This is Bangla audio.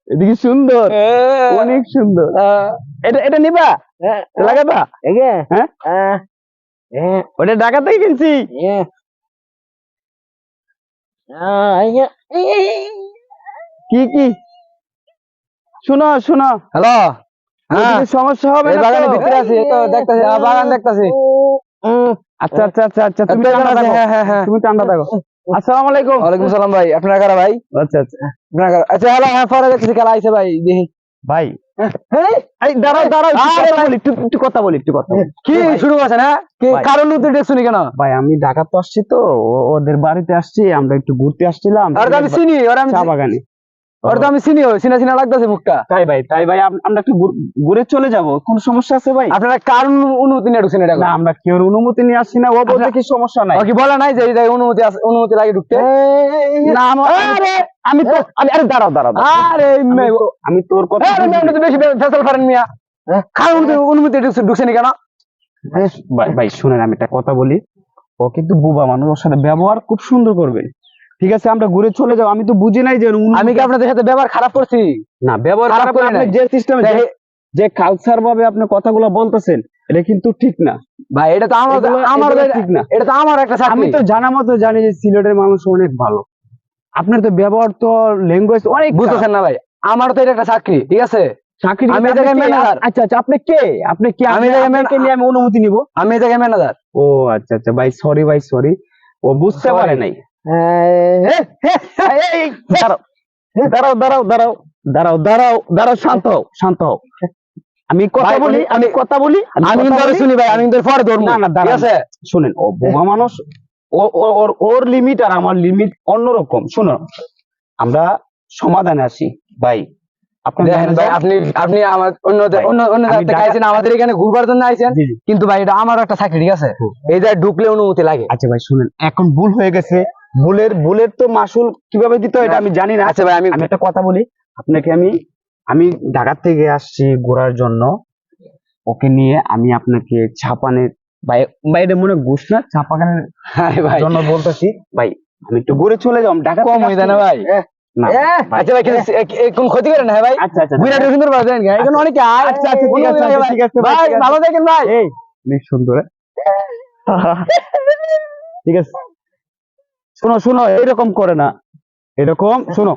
এদিকে সুন্দর, অনেক সুন্দর। এটা এটা নিবা, লাগাবা? হ্যাঁ, ওটা ঢাকা থেকে কিনছি। কি কি শোনো শোনো, হ্যালো, সমস্যা হবে না? বাগানের ভিতরে আছি, তো দেখতেছি বাগান দেখতেছি। আচ্ছা আচ্ছা আচ্ছা আচ্ছা, তুমি ঠান্ডা থাকো, তুমি ঠান্ডা থাকো। আসসালামু আলাইকুম। ওয়ালাইকুম সালাম ভাই, আপনারা কারা ভাই? আচ্ছা আচ্ছা আচ্ছা হ্যালো, হ্যাঁ পরে দেখতেছি খেলা আইছে ভাই, দেখি ভাই। এই দাঁড়াও দাঁড়াও, একটু কথা বলি, একটু কথা বলি। কি শুরু করছেন? হ্যাঁ, কি কারণ উত্তর শুনি কেন ভাই? আমি ঢাকা তো আসছি, তো ওদের বাড়িতে আসছি, আমরা একটু ঘুরতে আসছিলাম। আর আমি চিনি, ওরা আমি চা বাগানে, ওরা তো আমি চিনি, চিনা চিনা লাগতেছে মুখটা। তাই ভাই, তাই ভাই, আমরা একটু ঘুরে চলে যাব। কোন সমস্যা আছে ভাই? আপনারা কারণ অনুমতি নিয়ে ঢুকছেন? এটা না, আমরা কেউ অনুমতি নিয়ে আসছি না। ও বলতে কি সমস্যা নাই, কি বলা নাই যে এই অনুমতি আছে, অনুমতি লাগে ঢুকতে? না আমি তো আরে দাঁড়াও দাঁড়াও, আরে আমি তোর কথা বেশি ফেসাল ফারেন মিয়া। কারণ অনুমতি ঢুকছেন কেন? ভাই শুনেন, আমি একটা কথা বলি। ও কিন্তু বুবা মানুষ, ওর সাথে ব্যবহার খুব সুন্দর করবেন, ঠিক আছে? আমরা ঘুরে চলে যাও। আমি তো বুঝি নাই যে আমি কি আপনাদের সাথে ব্যবহার খারাপ করছি? না, ব্যবহার খারাপ করে না। যে সিস্টেমে, যে কালচার ভাবে আপনি কথাগুলো বলতেছেন, এটা কিন্তু ঠিক না ভাই। এটা তো আমার ঠিক না। এটা তো আমার একটা চাকরি। আমি তো জানা মতো জানি যে সিলেটের মানুষ অনেক ভালো। আপনার তো ব্যবহার, তো ল্যাঙ্গুয়েজ অনেক, বুঝতেছেন না ভাই? আমার তো এটা একটা চাকরি, ঠিক আছে? চাকরি। আমি এই জায়গায় ম্যানেজার। আচ্ছা আচ্ছা, আপনি কে? আপনি কি? আমি নিয়ে আমি অনুমতি নিব? আমি এই জায়গায় ম্যানেজার। ও আচ্ছা আচ্ছা ভাই, সরি ভাই, সরি। ও বুঝতে পারে নাই। দাঁড়াও দাঁড়াও দাঁড়াও দাঁড়াও দাঁড়াও দাঁড়াও, শান্ত হও, শান্ত হও। আমি কথা বলি, আমি কথা বলি, আমি কিন্তু শুনি ভাই, আমি কিন্তু পরে ধরবো। না না, ঠিক আছে? শুনেন, ও বোমা মানুষ, ওর লিমিট আর আমার লিমিট অন্যরকম। শুনো, আমরা সমাধানে আসি ভাই। আপনি আমার আমাদের এখানে ঘুরবার জন্য আইছেন, কিন্তু ভাই এটা আমার একটা চাকরি, ঠিক আছে? এই জায়গায় ঢুকলে অনুমতি লাগে। আচ্ছা ভাই শুনেন, এখন ভুল হয়ে গেছে। ভুলের তো মাসুল কিভাবে দিতে হয় এটা আমি জানি না। আচ্ছা ভাই, আমি একটা কথা বলি আপনাকে। আমি ঢাকা থেকে আসছি ঘোরার জন্য, ওকে নিয়ে আমি আপনাকে ছাপানের বাইরে মনে ঘুষ না ছাপাখানের জন্য বলতেছি ভাই। আমি একটু ঘুরে চলে যাও, ঢাকা কম হয়ে যায় না ভাই? আচ্ছা ভাই, কোন ক্ষতি করেন না ভাই? আচ্ছা আচ্ছা, সুন্দর এখানে অনেকে আচ্ছা আচ্ছা, ঠিক আছে ঠিক আছে ভাই, ভালো দেখেন ভাই। এই অনেক সুন্দর, ঠিক আছে। শোনো শোনো, এরকম করে না, এরকম শোনো।